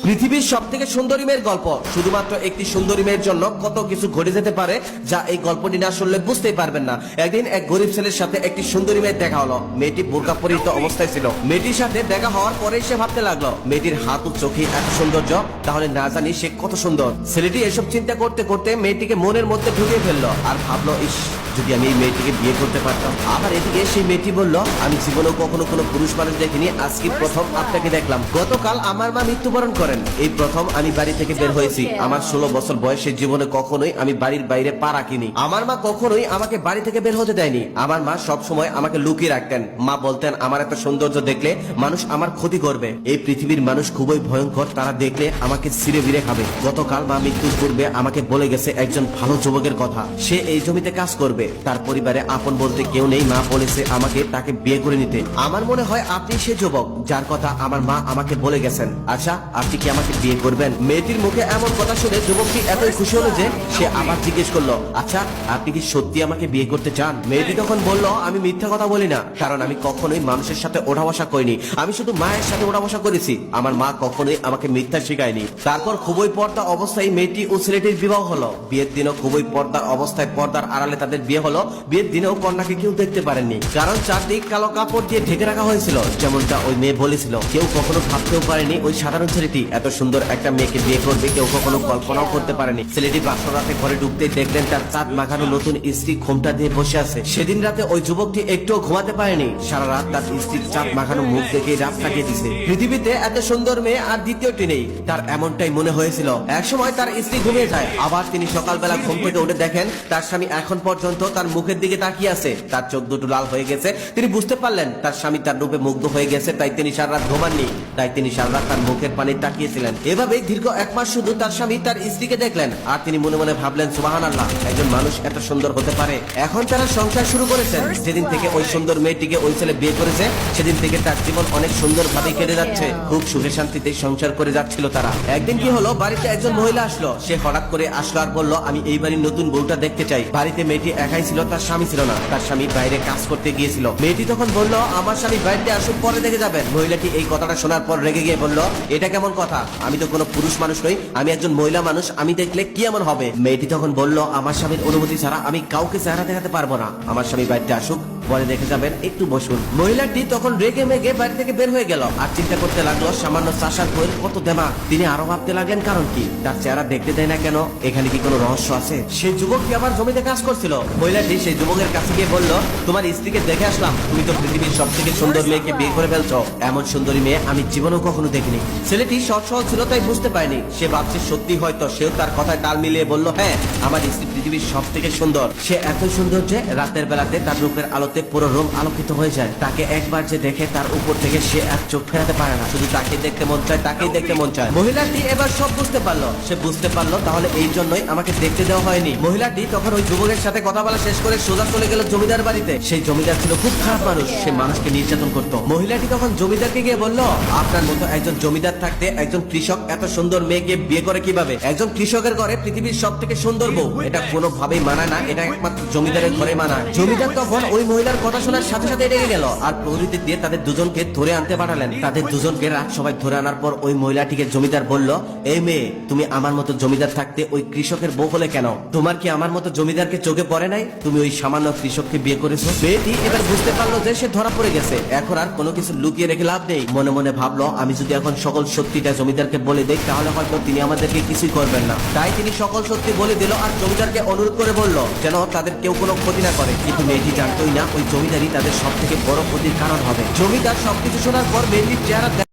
পৃথিবীর সবথেকে সুন্দরী মেয়ের গল্প। শুধুমাত্র একটি সুন্দরী মেয়ের জন্য কত কিছু ঘটে যেতে পারে যা এই গল্পটি না শুনলে বুঝতেই পারবেন না। একদিন এক গরিব ছেলের সাথে একটি সুন্দরী মেয়ের দেখা হলো। মেয়েটি বোরকা পরিহিত অবস্থায় ছিল। মেয়েটির সাথে দেখা হওয়ার পরে সে ভাবতে লাগলো, মেয়েটির হাত ও চোখে এত সৌন্দর্য, তাহলে না জানি সে কত সুন্দর। ছেলেটি এসব চিন্তা করতে করতে মেয়েটিকে মনের মধ্যে ঢুকিয়ে ফেললো আর ভাবলো, ইস, যদি আমি এই মেয়েটিকে বিয়ে করতে পারতাম। আবার এদিকে সেই মেয়েটি বলল, আমি জীবনেও কখনো কোনো পুরুষ মানুষ দেখিনি, আজকে প্রথম আপনাকে দেখলাম। গতকাল আমার মা মৃত্যুবরণ করেন, এই প্রথম আমি বাড়ি থেকে বের হয়েছি। আমার 16 বছর বয়সে জীবনে কখনোই আমি বাড়ির বাইরে পা রাখিনি। আমার মা কখনোই আমাকে বাড়ি থেকে বের হতে দেয়নি। আমার মা সব সময় আমাকে লুকিয়ে রাখতেন। মা বলতেন, আমার এত সৌন্দর্য দেখলে মানুষ আমার ক্ষতি করবে। এই পৃথিবীর মানুষ খুবই ভয়ঙ্কর, তারা দেখলে আমাকে ছিঁড়ে বিড়ে খাবে। গতকাল মা মৃত্যুর পূর্বে আমাকে বলে গেছে একজন ভালো যুবকের কথা, সে এই জমিতে কাজ করবে। তার পরিবারে আপন বলতে কেউ নেই। মা বলেছে আমাকে তাকে বিয়ে করে নিতে। আমার মনে হয় আপনি সে যুবক যার কথা আমার মা আমাকে বলে গেছেন। আচ্ছা, আপনি কি আমাকে বিয়ে করবেন? মেয়েটির মুখে এমন কথা শুনে যুবকটি এতই খুশি হলো যে সে আবার জিজ্ঞেস করলো, আচ্ছা, আপনি কি সত্যি আমাকে বিয়ে করতে চান? মেয়েটি তখন বলল, আমি মিথ্যা কথা বলি না, কারণ আমি কখনোই মানুষের সাথে ওঠা বসা করিনি। আমি শুধু মায়ের সাথে ওঠা বসা করেছি। আমার মা কখনোই আমাকে মিথ্যা শেখায়নি। তারপর খুবই পর্দা অবস্থায় মেয়েটি ও ছেলেটির বিবাহ হলো। বিয়ের দিনও খুবই পর্দার অবস্থায়, পর্দার আড়ালে তাদের বিয়ে হলো। বিয়ের দিনেও কন্যাকে কেউ দেখতে পারেননি, কারণ চারদিক কালো কাপড় দিয়ে ঢেকে রাখা হয়েছিল, যেমনটা ওই মেয়ে বলেছিল। কেউ কখনো ভাবতেও পারেনি ওই সাধারণ ছেলেটি এত সুন্দর একটা মেয়েকে বিয়ে করবে। কেউ কখনো কল্পনাও করতে পারেনি। ছেলেটি বাসর রাতে ঘরে ঢুকতেই দেখলেন তার চাঁদ মাখানো নতুন স্ত্রী ঘোমটা দিয়ে বসে আছে। সেদিন রাতে ওই যুবকটি একটুও ঘুমাতে পারেনি। সারা রাত তার স্ত্রীর চাঁদ মাখানো মুখ দেখে রাত কাটিয়ে দিছে। পৃথিবীতে এত সুন্দর মেয়ে আর দ্বিতীয়টি নেই, তার এমনটাই মনে হয়েছিল। একসময় তার স্ত্রী ঘুমিয়ে যায়, আবার তিনি সকালবেলা ঘুম থেকে উঠে দেখেন তার স্বামী এখন পর্যন্ত তার মুখের দিকে তাকিয়ে আছে। তার চোখ দুটো লাল হয়ে গেছে। তিনি বুঝতে পারলেন তার স্বামী তার রূপে মুগ্ধ হয়ে গেছে, তাই তিনি সারা রাত ঘুমাননি। তাই তিনি সারা রাত তার মুখের পানি তাকিয়েছিলেন। এভাবেই দীর্ঘ 1 মাস শুধু তার স্বামী তার স্ত্রীকে দেখলেন, আর তিনি মনে মনে ভাবলেন, সুবহানাল্লাহ, একজন মানুষ এত সুন্দর হতে পারে। এখন তারা সংসার শুরু করেছেন। যেদিন থেকে ওই সুন্দর মেয়েটিকে ওই ছেলে বিয়ে করেছে, সেদিন থেকে তার জীবন অনেক সুন্দর ভাবে কেটে যাচ্ছে। খুব সুখে শান্তিতে সংসার করে যাচ্ছিল তারা। একদিন কি হলো, বাড়িতে একজন মহিলা আসলো। সে হঠাৎ করে আসলো আর বলল, আমি এই বাড়ির নতুন বউটা দেখতে চাই। বাড়িতে মেয়েটি একাই ছিল, তার স্বামী ছিল না। তার স্বামী বাইরে কাজ করতে গিয়েছিল। মেয়েটি তখন বলল, আমার স্বামী বাড়িতে আসুক, পরে দেখে যাবেন। মহিলাটি এই কথাটা শোনার পর রেগে গিয়ে বলল, এটা কেমন কথা? আমি তো কোনো পুরুষ মানুষ নই, আমি একজন মহিলা মানুষ, আমি দেখলে কি এমন হবে? মেয়েটি তখন বলল, আমার স্বামীর অনুমতি ছাড়া আমি কাউকে চেহারা দেখাতে পারবো না। আমার স্বামী বাড়িতে আসুক, পরে দেখে যাবেন, একটু বসুন। মহিলাটি তখন রেগে মেগে বাড়ি থেকে বের হয়ে গেল আর চিন্তা করতে লাগলো, সামান্য চাষার বইয়ের কত দেমা। তিনি আরো ভাবতে লাগলেন, কারণ কি? তার চেহারা দেখতে দেয় না কেন? এখানে কি কোনো রহস্য আছে? সেই যুবকটি আবার জমিতে কাজ করছিল। মহিলাটি সেই যুবকের কাছে গিয়ে বলল, তোমার স্ত্রীকে দেখে আসলাম, তুমি তো পৃথিবীর সব থেকে সুন্দর মেয়েকে বিয়ে করে ফেলছো। এমন সুন্দরী মেয়ে আমি জীবনেও কখনো দেখিনি। ছেলেটি সৎ সহজ ছিল, তাই বুঝতে পারেনি। সে ভাবছে সত্যি হয়তো। সেও তার কথায় তাল মিলিয়ে বলল, হ্যাঁ, আমার স্ত্রী পৃথিবীর সব থেকে সুন্দর। সে এত সুন্দর যে রাতের বেলাতে তার রূপের আলোতে পুরো রুম আলোকিত হয়ে যায়। তাকে একবার যে দেখে তার উপর থেকে সে আর চোখ ফেরাতে পারে না। শুধু তাকে দেখতে মন চায়, তাকেই দেখতে মন চায়। মহিলাটি এবার সব বুঝতে পারলো। সে বুঝতে পারলো তাহলে এই জন্যই আমাকে দেখতে দেওয়া হয়নি। মহিলাটি তখন ওই যুবকের সাথে কথা বলা শেষ করে সোজা চলে গেল জমিদার বাড়িতে। সেই জমিদার ছিল খুব খারাপ মানুষ, সে মানুষকে নির্যাতন করত। মহিলাটি তখন জমিদারকে গিয়ে বলল, আপনার মতো একজন জমিদার থাকতে একজন কৃষক এত সুন্দর মেয়েকে বিয়ে করে কিভাবে? একজন কৃষকের ঘরে পৃথিবীর সব থেকে সুন্দর বউ, এটা কোনোভাবেই মানায় না। এটা একমাত্র জমিদারের ঘরে মানায়। জমিদার তখন ওই মহিলার কথা শোনার সাথে সাথে রেগে গেল আর প্রহরীদের দিয়ে তাদের দুজনকে ধরে আনতে পাঠালেন। তাদের দুজনকে রাত সবাই ধরে আনার পর ওই মহিলাটিকে জমিদার বলল, এই মেয়ে, তুমি আমার মতো জমিদার থাকতে ওই কৃষকের বউ হলে কেন? তোমার কি আমার মতো জমিদারকে চোখে পড়ে নাই? তুমি ওই সামান্য কৃষককে বিয়ে করেছো। মেয়েটি এবার বুঝতে পারলো যে সে ধরা পড়ে গেছে। এখন আর কোনো কিছু লুকিয়ে রেখে লাভ নেই। মনে মনে ভাবলো, আমি যদি এখন সকল সত্যিটা জমিদারকে বলে দেই, তাহলে হয়তো তিনি আমাদেরকে কিছুই করবেন না। তাই তিনি সকল সত্যি বলে দিল আর জমিদারকে অনুরোধ করে বলল যেন তাদের কেউ কোনো ক্ষতি না করে। কিন্তু মেয়েটি জানতোই না ওই জমিদারই তাদের সব থেকে বড় ক্ষতির কারণ হবে। জমিদার সবকিছু শোনার পর মেয়েটির চেহারা